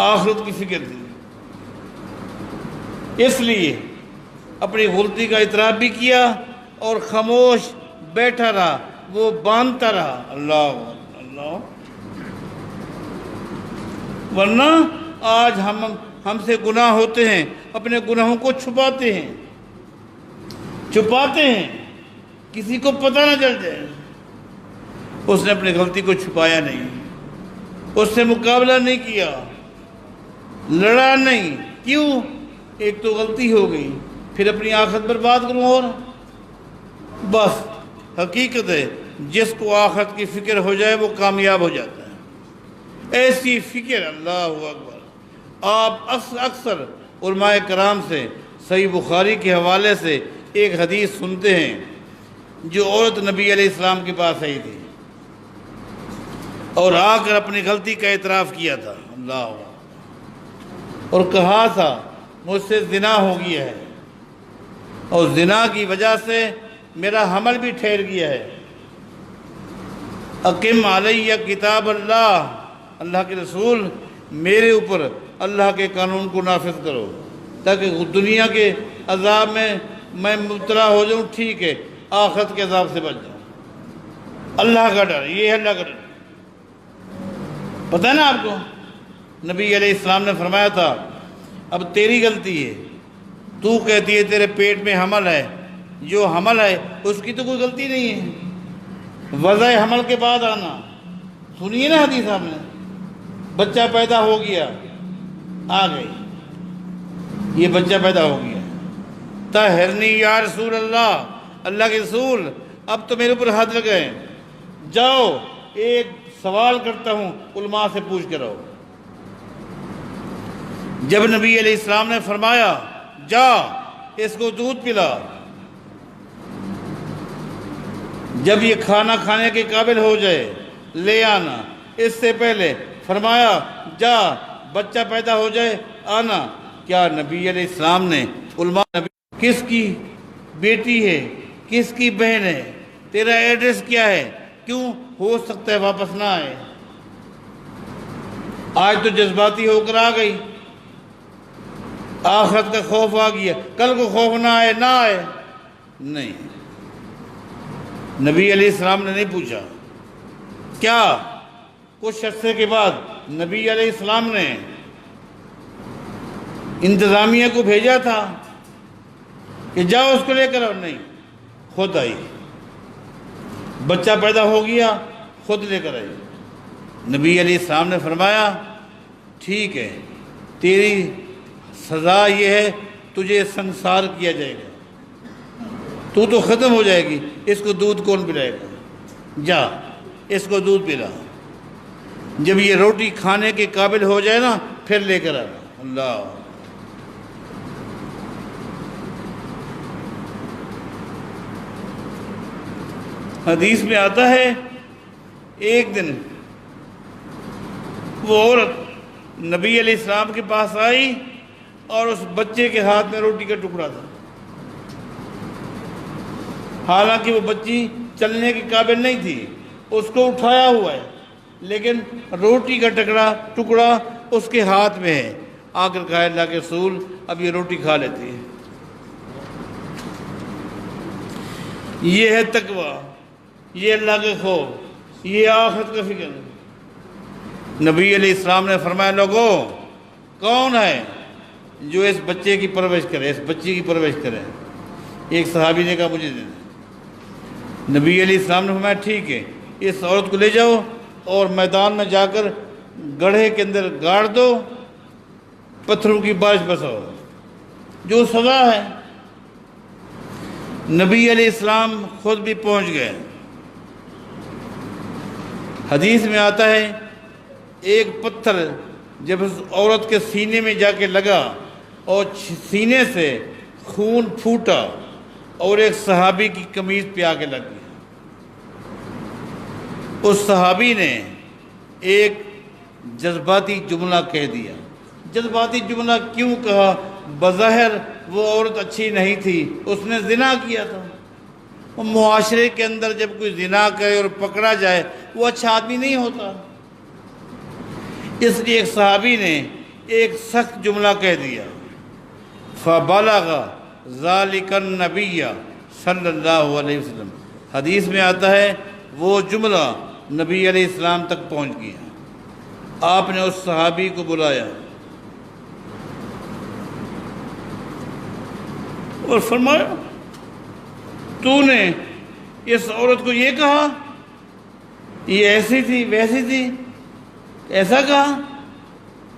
آخرت کی فکر تھی. اس لیے اپنی غلطی کا اعتراف بھی کیا اور خاموش بیٹھا رہا، وہ باندھتا رہا. اللہ اللہ. ورنہ آج ہم سے گناہ ہوتے ہیں، اپنے گناہوں کو چھپاتے ہیں، کسی کو پتہ نہ چل جائے. اس نے اپنی غلطی کو چھپایا نہیں، اس سے مقابلہ نہیں کیا، لڑا نہیں. کیوں؟ ایک تو غلطی ہو گئی، پھر اپنی آخرت برباد کروں. اور بس حقیقت ہے جس کو آخرت کی فکر ہو جائے وہ کامیاب ہو جاتا ہے. ایسی فکر، اللہ اکبر. آپ اکثر علماء کرام سے صحیح بخاری کے حوالے سے ایک حدیث سنتے ہیں. جو عورت نبی علیہ السلام کے پاس آئی تھی، اور آ کر اپنی غلطی کا اعتراف کیا تھا، اللہ، اور کہا تھا مجھ سے زنا ہو گیا ہے اور زنا کی وجہ سے میرا حمل بھی ٹھہر گیا ہے۔ اقم علیہ کتاب اللہ، اللہ کے رسول میرے اوپر اللہ کے قانون کو نافذ کرو تاکہ دنیا کے عذاب میں مبتلا ہو جاؤں، ٹھیک ہے، آخرت کے عذاب سے بچ جاؤں۔ اللہ کا ڈر، یہ ہے اللہ کا ڈر۔ پتہ ہے نا آپ کو، نبی علیہ السلام نے فرمایا تھا اب تیری غلطی ہے، تو کہتی ہے تیرے پیٹ میں حمل ہے، جو حمل ہے اس کی تو کوئی غلطی نہیں ہے، وضع حمل کے بعد آنا، سنیے نا حدیث آپ نے، بچہ پیدا ہو گیا، آ گئی، یہ بچہ پیدا ہو گیا، طہرنی یا رسول اللہ، اللہ کے رسول اب تو میرے اوپر حد لگے، جاؤ ایک سوال کرتا ہوں، علماء سے پوچھ کر آؤ۔ جب نبی علیہ السلام نے فرمایا جا اس کو دودھ پلا، جب یہ کھانا کھانے کے قابل ہو جائے لے آنا، اس سے پہلے فرمایا جا بچہ پیدا ہو جائے آنا، کیا نبی علیہ السلام نے علماء نبی کس کی بیٹی ہے، کس کی بہن ہے، تیرا ایڈریس کیا ہے، کیوں ہو سکتا ہے واپس نہ آئے، آج تو جذباتی ہو کر آ گئی، آخرت کا خوف آ گیا، کل کو خوف نہ آئے، نہ آئے، نہیں، نبی علیہ السلام نے نہیں پوچھا۔ کیا کچھ عرصے کے بعد نبی علیہ السلام نے انتظامیہ کو بھیجا تھا کہ جاؤ اس کو لے کر آؤ، نہیں، خود آئی، بچہ پیدا ہو گیا، خود لے کر آئی۔ نبی علیہ السلام نے فرمایا ٹھیک ہے، تیری سزا یہ ہے، تجھے سنسار کیا جائے گا، تو ختم ہو جائے گی، اس کو دودھ کون پلائے گا، جا اس کو دودھ پلا، جب یہ روٹی کھانے کے قابل ہو جائے نا پھر لے کر آنا، اللہ۔ حدیث میں آتا ہے ایک دن وہ عورت نبی علیہ السلام کے پاس آئی اور اس بچے کے ہاتھ میں روٹی کا ٹکڑا تھا، حالانکہ وہ بچی چلنے کے قابل نہیں تھی، اس کو اٹھایا ہوا ہے لیکن روٹی کا ٹکڑا اس کے ہاتھ میں ہے، آ کر کہا اللہ کے رسول اب یہ روٹی کھا لیتی ہے۔ یہ ہے تقوی، یہ اللہ کے خوف، یہ آخرت کا فکر۔ نبی علیہ السلام نے فرمایا لوگو کون ہے جو اس بچے کی پرورش کرے، اس بچی کی پرورش کرے؟ ایک صحابی نے کہا مجھے دے دیں۔ نبی علیہ السلام نے فرمایا ٹھیک ہے، اس عورت کو لے جاؤ اور میدان میں جا کر گڑھے کے اندر گاڑ دو، پتھروں کی بارش برساؤ، جو سزا ہے۔ نبی علیہ السلام خود بھی پہنچ گئے۔ حدیث میں آتا ہے ایک پتھر جب اس عورت کے سینے میں جا کے لگا اور سینے سے خون پھوٹا اور ایک صحابی کی قمیض پہ آ کے لگ گیا۔ اس صحابی نے ایک جذباتی جملہ کہہ دیا۔ جذباتی جملہ کیوں کہا؟ بظاہر وہ عورت اچھی نہیں تھی، اس نے زنا کیا تھا۔ وہ معاشرے کے اندر جب کوئی زنا کرے اور پکڑا جائے وہ اچھا آدمی نہیں ہوتا، اس لیے ایک صحابی نے ایک سخت جملہ کہہ دیا۔ فَبَلَغَ ذَلِكَ النَّبِيَّ صلی اللہ علیہ وسلم، حدیث میں آتا ہے وہ جملہ نبی علیہ السلام تک پہنچ گیا۔ آپ نے اس صحابی کو بلایا اور فرمایا تو نے اس عورت کو یہ کہا، یہ ایسی تھی ویسی تھی، ایسا کہا،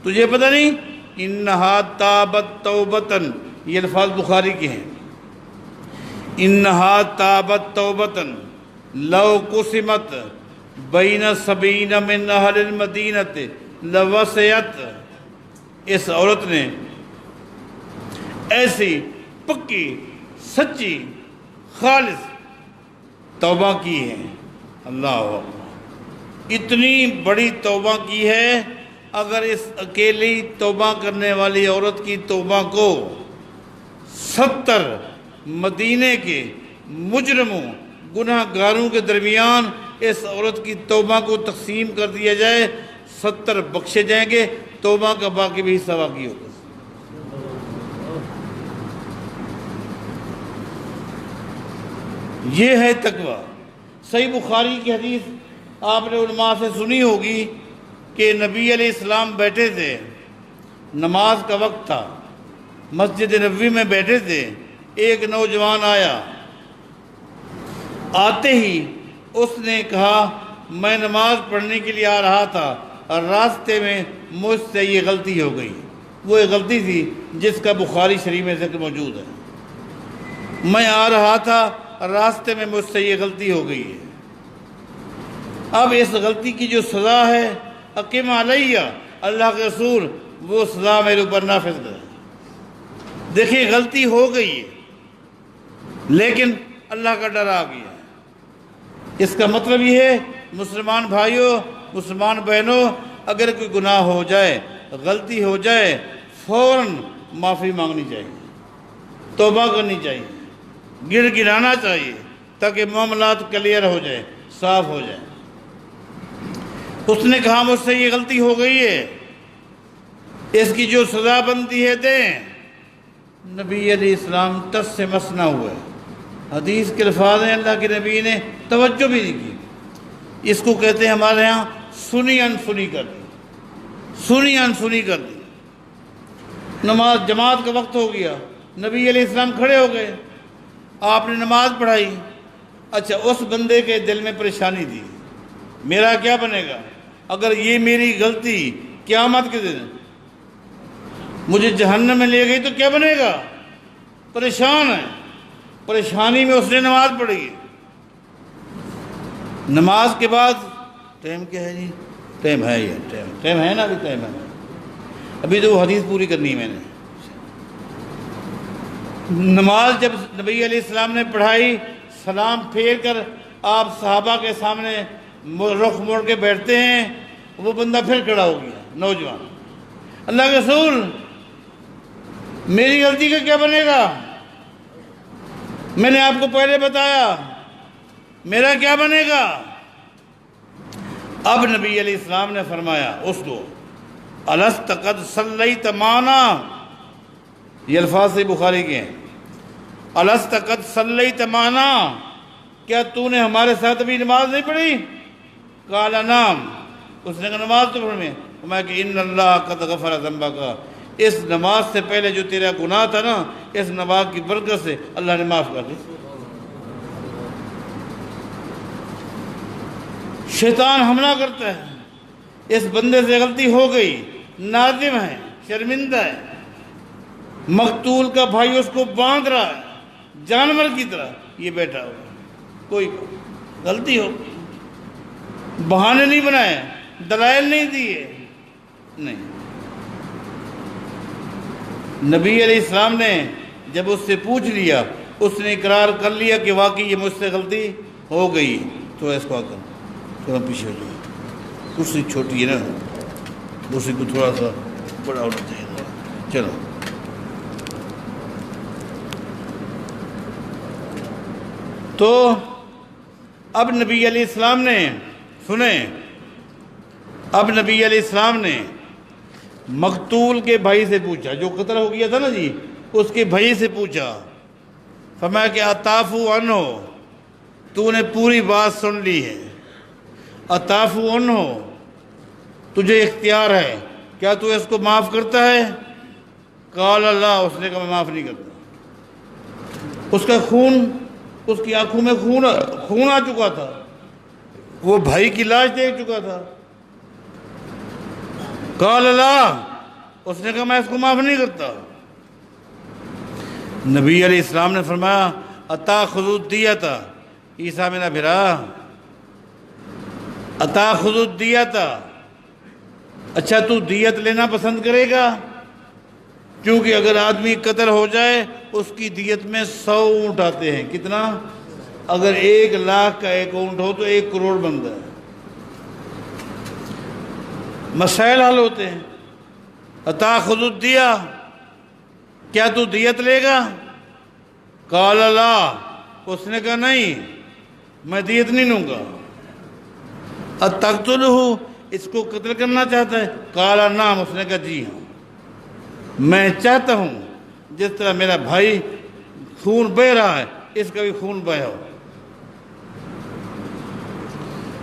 تجھے پتہ نہیں؟ انہا تابت توبتن، یہ الفاظ بخاری کے ہیں، انہا تابت توبتن لو قسمت بین سبین من اہل المدینت لوسعت، اس عورت نے ایسی پکی سچی خالص توبہ کی ہے، اللہ اکبر۔ اتنی بڑی توبہ کی ہے، اگر اس اکیلی توبہ کرنے والی عورت کی توبہ کو 70 مدینے کے مجرموں گناہ گاروں کے درمیان اس عورت کی توبہ کو تقسیم کر دیا جائے، 70 بخشے جائیں گے، توبہ کا باقی بھی حصہ باقی ہوگا۔ یہ ہے تقویٰ۔ صحیح بخاری کی حدیث آپ نے علماء سے سنی ہوگی کہ نبی علیہ السلام بیٹھے تھے، نماز کا وقت تھا، مسجد نبوی میں بیٹھے تھے، ایک نوجوان آیا، آتے ہی اس نے کہا میں نماز پڑھنے کے لیے آ رہا تھا اور راستے میں مجھ سے یہ غلطی ہو گئی۔ وہ ایک غلطی تھی جس کا بخاری شریف میں ذکر موجود ہے، میں آ رہا تھا راستے میں مجھ سے یہ غلطی ہو گئی ہے، اب اس غلطی کی جو سزا ہے اقیم علیہ، اللہ کے رسول وہ سزا میرے اوپر نافذ کرے۔ دیکھیں غلطی ہو گئی ہے لیکن اللہ کا ڈر آ گیا۔ اس کا مطلب یہ ہے مسلمان بھائیوں، مسلمان بہنوں، اگر کوئی گناہ ہو جائے، غلطی ہو جائے، فوراً معافی مانگنی چاہیے، توبہ کرنی چاہیے، گڑ گڑانا چاہیے تاکہ معاملات کلیئر ہو جائے، صاف ہو جائے۔ اس نے کہا مجھ سے یہ غلطی ہو گئی ہے، اس کی جو سزا بنتی ہے دیں۔ نبی علیہ السلام تس سے مس نہ ہوئے، حدیث کے الفاظ ہیں، اللہ کے نبی نے توجہ بھی نہیں کی۔ اس کو کہتے ہیں ہمارے ہاں سنی انسنی کر دی، سنی انسنی کر دی۔ نماز جماعت کا وقت ہو گیا، نبی علیہ السلام کھڑے ہو گئے، آپ نے نماز پڑھائی۔ اچھا اس بندے کے دل میں پریشانی تھی، میرا کیا بنے گا اگر یہ میری غلطی قیامت کے دن مجھے جہنم میں لے گئی تو کیا بنے گا؟ پریشان ہے، پریشانی میں اس نے نماز پڑھی۔ نماز کے بعد ٹائم کیا ہے جی؟ ٹائم ہے، یہ ٹائم ہے نا، ابھی ٹائم ہے، ابھی تو وہ حدیث پوری کرنی ہے میں نے۔ نماز جب نبی علیہ السلام نے پڑھائی، سلام پھیر کر آپ صحابہ کے سامنے رخ موڑ کے بیٹھتے ہیں، وہ بندہ پھر کھڑا ہو گیا، نوجوان۔ اللہ کے رسول میری غلطی کا کیا بنے گا؟ میں نے آپ کو پہلے بتایا، میرا کیا بنے گا؟ اب نبی علیہ السلام نے فرمایا اس کو الست قد صلیت معنا، یہ الفاظ سے بخاری کے ہیں، الست قد صلیت معنا، کیا تو نے ہمارے ساتھ ابھی نماز نہیں پڑھی؟ قال نعم، اس نے کہا نماز تو پڑھی۔ میں کہ ان اللہ قد غفر ذنبک، اس نماز سے پہلے جو تیرا گناہ تھا نا، اس نماز کی برکت سے اللہ نے معاف کر دی۔ شیطان حملہ کرتا ہے، اس بندے سے غلطی ہو گئی، نادم ہے، شرمندہ ہے، مقتول کا بھائی اس کو باندھ رہا ہے جانور کی طرح، یہ بیٹھا ہوا، کوئی غلطی ہو گئی، بہانے نہیں بنائے، دلائل نہیں دیے، نہیں۔ نبی علیہ السلام نے جب اس سے پوچھ لیا، اس نے اقرار کر لیا کہ واقعی یہ مجھ سے غلطی ہو گئی، تو اس کو آکر تھوڑا پیچھے ہو جائے، کرسی چھوٹی ہے نا، کرسی کو تھوڑا سا بڑا ہونا چاہیے، چلو۔ تو اب نبی علیہ السلام نے سنیں، اب نبی علیہ السلام نے مقتول کے بھائی سے پوچھا، جو قتل ہو گیا تھا نا جی، اس کے بھائی سے پوچھا، فرمایا کہ اتعفو عنہ، تو نے پوری بات سن لی ہے، اتعفو عنہ، تجھے اختیار ہے، کیا تو اس کو معاف کرتا ہے؟ قال اللہ، اس نے کہا میں معاف نہیں کرتا۔ اس کا خون، اس کی آنکھوں میں خون آ چکا تھا، وہ بھائی کی لاش دیکھ چکا تھا۔ قال اللہ، اس نے کہا میں اس کو معاف نہیں کرتا۔ نبی علیہ السلام نے فرمایا اتاخذ الدیۃ، عیسیٰ میرا بھرا، اتاخذ الدیۃ، اچھا تو دیت لینا پسند کرے گا؟ کیونکہ اگر آدمی قتل ہو جائے اس کی دیت میں 100 اونٹ آتے ہیں، کتنا؟ اگر 1 لاکھ کا ایک اونٹ ہو تو 1 کروڑ بنتا ہے، مسائل حل ہوتے ہیں۔ اتاخذ الدیہ، کیا تو دیت لے گا؟ قال لا، اس نے کہا نہیں میں دیت نہیں لوں گا۔ اتقتلہ، اس کو قتل کرنا چاہتا ہے؟ قال نعم، اس نے کہا جی ہاں، میں چاہتا ہوں جس طرح میرا بھائی خون بہہ رہا ہے اس کا بھی خون بہہ ہو۔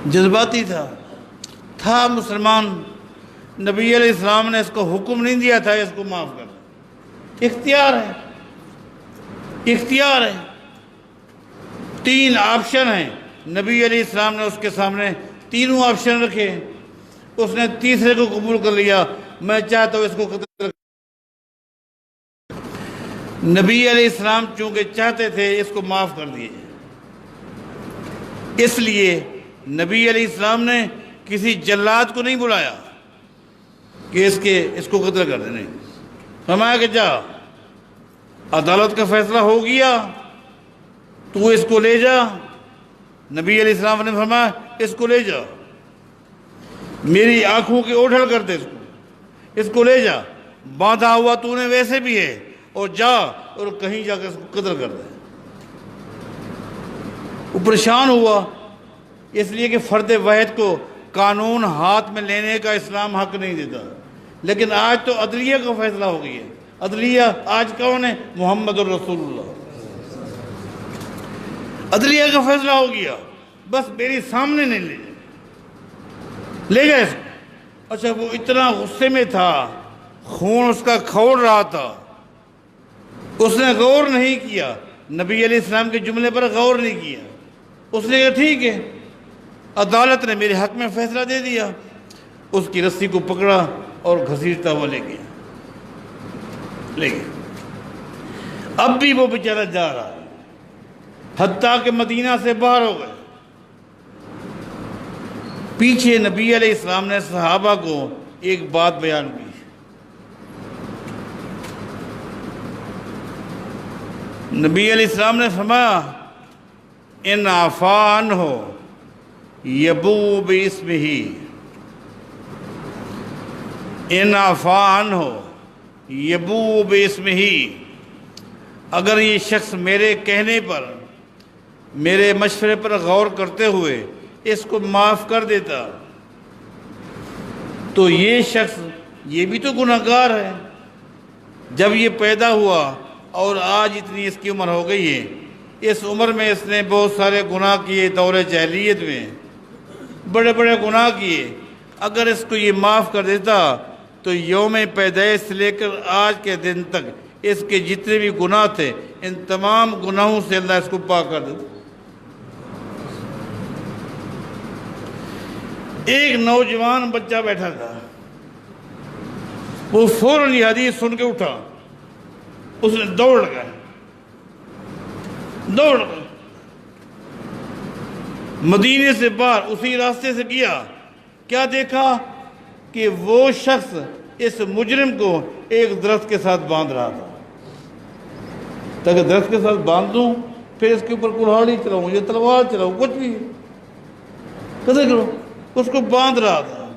جذباتی تھا مسلمان۔ نبی علیہ السلام نے اس کو حکم نہیں دیا تھا اس کو معاف کر، اختیار ہے۔ 3 آپشن ہیں، نبی علیہ السلام نے اس کے سامنے تینوں آپشن رکھے، اس نے تیسرے کو قبول کر لیا، میں چاہتا ہوں اس کو قتل کر۔ نبی علیہ السلام چونکہ چاہتے تھے اس کو معاف کر دیے، اس لیے نبی علیہ السلام نے کسی جلاد کو نہیں بلایا کہ اس کو قتل کر دینے، فرمایا کہ جا عدالت کا فیصلہ ہو گیا تو اس کو لے جا۔ نبی علیہ السلام نے فرمایا اس کو لے جا، میری آنکھوں کی اوٹھل کر دے، اس کو لے جا، باندھا ہوا تو نے ویسے بھی ہے، اور جا اور کہیں جا کے اس کو قتل کر دے۔ وہ پریشان ہوا، اس لیے کہ فرد واحد کو قانون ہاتھ میں لینے کا اسلام حق نہیں دیتا، لیکن آج تو عدلیہ کا فیصلہ ہو گیا۔ عدلیہ آج کون ہے؟ محمد الرسول اللہ۔ عدلیہ کا فیصلہ ہو گیا، بس میری سامنے نہیں لے گئے اس کو۔ اچھا وہ اتنا غصے میں تھا، خون اس کا کھول رہا تھا، اس نے غور نہیں کیا، نبی علیہ السلام کے جملے پر غور نہیں کیا۔ اس نے کہا ٹھیک ہے، عدالت نے میرے حق میں فیصلہ دے دیا، اس کی رسی کو پکڑا اور گھسیٹتا ہوا لے گیا۔ اب بھی وہ بیچارہ جا رہا ہے، حتیٰ کہ مدینہ سے باہر ہو گئے۔ پیچھے نبی علیہ السلام نے صحابہ کو ایک بات بیان کی، نبی علیہ السلام نے فرمایا ان عفا عنہ یبو باسمہ، ان عفا عنہ یبو باسمہ، اگر یہ شخص میرے کہنے پر، میرے مشورے پر غور کرتے ہوئے اس کو معاف کر دیتا تو یہ شخص، یہ بھی تو گناہگار ہے۔ جب یہ پیدا ہوا اور آج اتنی اس کی عمر ہو گئی ہے، اس عمر میں اس نے بہت سارے گناہ کیے، دور جاہلیت میں بڑے بڑے گناہ کیے، اگر اس کو یہ معاف کر دیتا تو یوم پیدائش سے لے کر آج کے دن تک اس کے جتنے بھی گناہ تھے ان تمام گناہوں سے اللہ اس کو پاک کر دیتا۔ ایک نوجوان بچہ بیٹھا تھا، وہ فوراً یہ حدیث سن کے اٹھا، اس نے دوڑ لگا مدینے سے باہر اسی راستے سے گیا۔ کیا دیکھا کہ وہ شخص اس مجرم کو ایک درخت کے ساتھ باندھ رہا تھا، تاکہ درخت کے ساتھ باندھ دوں، پھر اس کے اوپر کلہاڑی چلاؤں یا تلوار چلاؤں، کچھ بھی قدر کرو، اس کو باندھ رہا تھا۔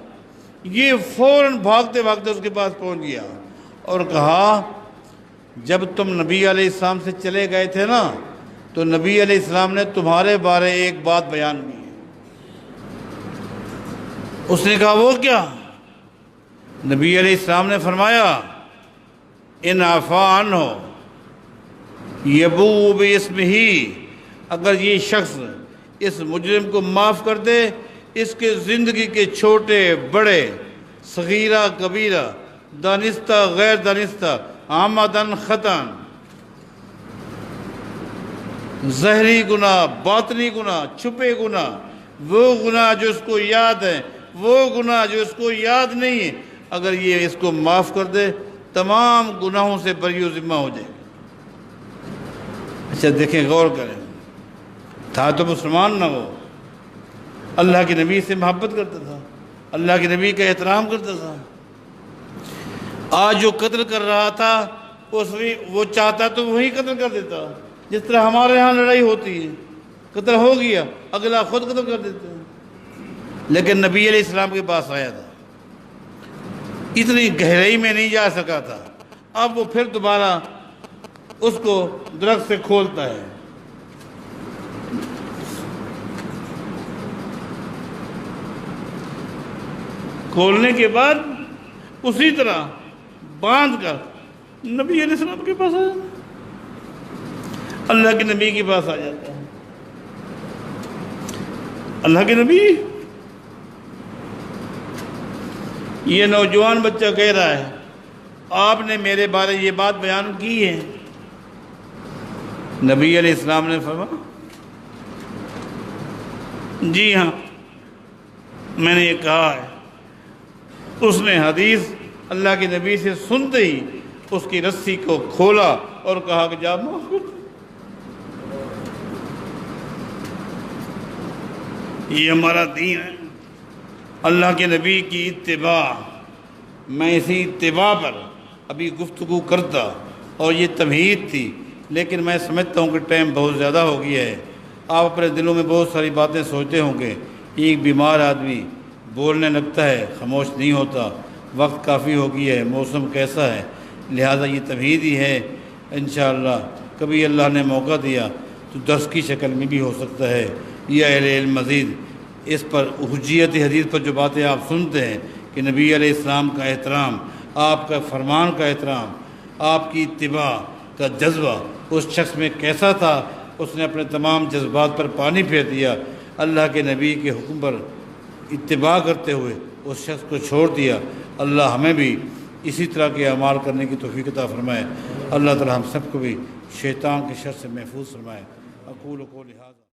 یہ فوراً بھاگتے بھاگتے اس کے پاس پہنچ گیا اور کہا جب تم نبی علیہ السلام سے چلے گئے تھے نا تو نبی علیہ السلام نے تمہارے بارے ایک بات بیان کی۔ اس نے کہا وہ کیا؟ نبی علیہ السلام نے فرمایا ان عفا عنہ یبو باسمہ، اگر یہ شخص اس مجرم کو معاف کر دے، اس کے زندگی کے چھوٹے بڑے، صغیرہ کبیرہ، دانستہ غیر دانستہ، عمدن خطاً، ظاہری گناہ، باطنی گناہ، چھپے گناہ، وہ گناہ جو اس کو یاد ہے، وہ گناہ جو اس کو یاد نہیں ہے، اگر یہ اس کو معاف کر دے تمام گناہوں سے بری و ذمہ ہو جائے۔ اچھا دیکھیں، غور کریں، تھا تو مسلمان نہ وہ، اللہ کے نبی سے محبت کرتا تھا، اللہ کے نبی کا احترام کرتا تھا۔ آج جو قتل کر رہا تھا وہ چاہتا تو وہی قتل کر دیتا، جس طرح ہمارے ہاں لڑائی ہوتی ہے، قتل ہو گیا اگلا خود قتل کر دیتا ہے، لیکن نبی علیہ السلام کے پاس آیا تھا اتنی گہرائی میں نہیں جا سکا تھا، اب وہ پھر دوبارہ اس کو درخت سے کھولتا ہے۔ کھولنے کے بعد اسی طرح باندھ کر نبی علیہ السلام کے پاس آ جاتا ہے، اللہ کے نبی کے پاس آ جاتا ہے۔ اللہ کے نبی، یہ نوجوان بچہ کہہ رہا ہے آپ نے میرے بارے یہ بات بیان کی ہے؟ نبی علیہ السلام نے فرمایا جی ہاں میں نے یہ کہا ہے۔ اس نے حدیث اللہ کے نبی سے سنتے ہی اس کی رسی کو کھولا اور کہا کہ جا معاف کر۔ یہ ہمارا دین ہے، اللہ کے نبی کی اتباع۔ میں اسی اتباع پر ابھی گفتگو کرتا اور یہ تمہید تھی، لیکن میں سمجھتا ہوں کہ ٹائم بہت زیادہ ہو گیا ہے۔ آپ اپنے دلوں میں بہت ساری باتیں سوچتے ہوں گے۔ ایک بیمار آدمی بولنے لگتا ہے، خاموش نہیں ہوتا، وقت کافی ہو گیا ہے، موسم کیسا ہے، لہٰذا یہ تمہید ہی ہے۔ انشاءاللہ کبھی اللہ نے موقع دیا تو درس کی شکل میں بھی ہو سکتا ہے۔ یا اہل علم مزید اس پر حجیت حدیث پر جو باتیں آپ سنتے ہیں کہ نبی علیہ السلام کا احترام، آپ کا فرمان کا احترام، آپ کی اتباع کا جذبہ اس شخص میں کیسا تھا، اس نے اپنے تمام جذبات پر پانی پھیر دیا، اللہ کے نبی کے حکم پر اتباع کرتے ہوئے اس شخص کو چھوڑ دیا۔ اللہ ہمیں بھی اسی طرح کے اعمال کرنے کی توفیق عطا فرمائے۔ اللہ تعالی ہم سب کو بھی شیطان کے شر سے محفوظ فرمائے۔ اقول قولی ھذا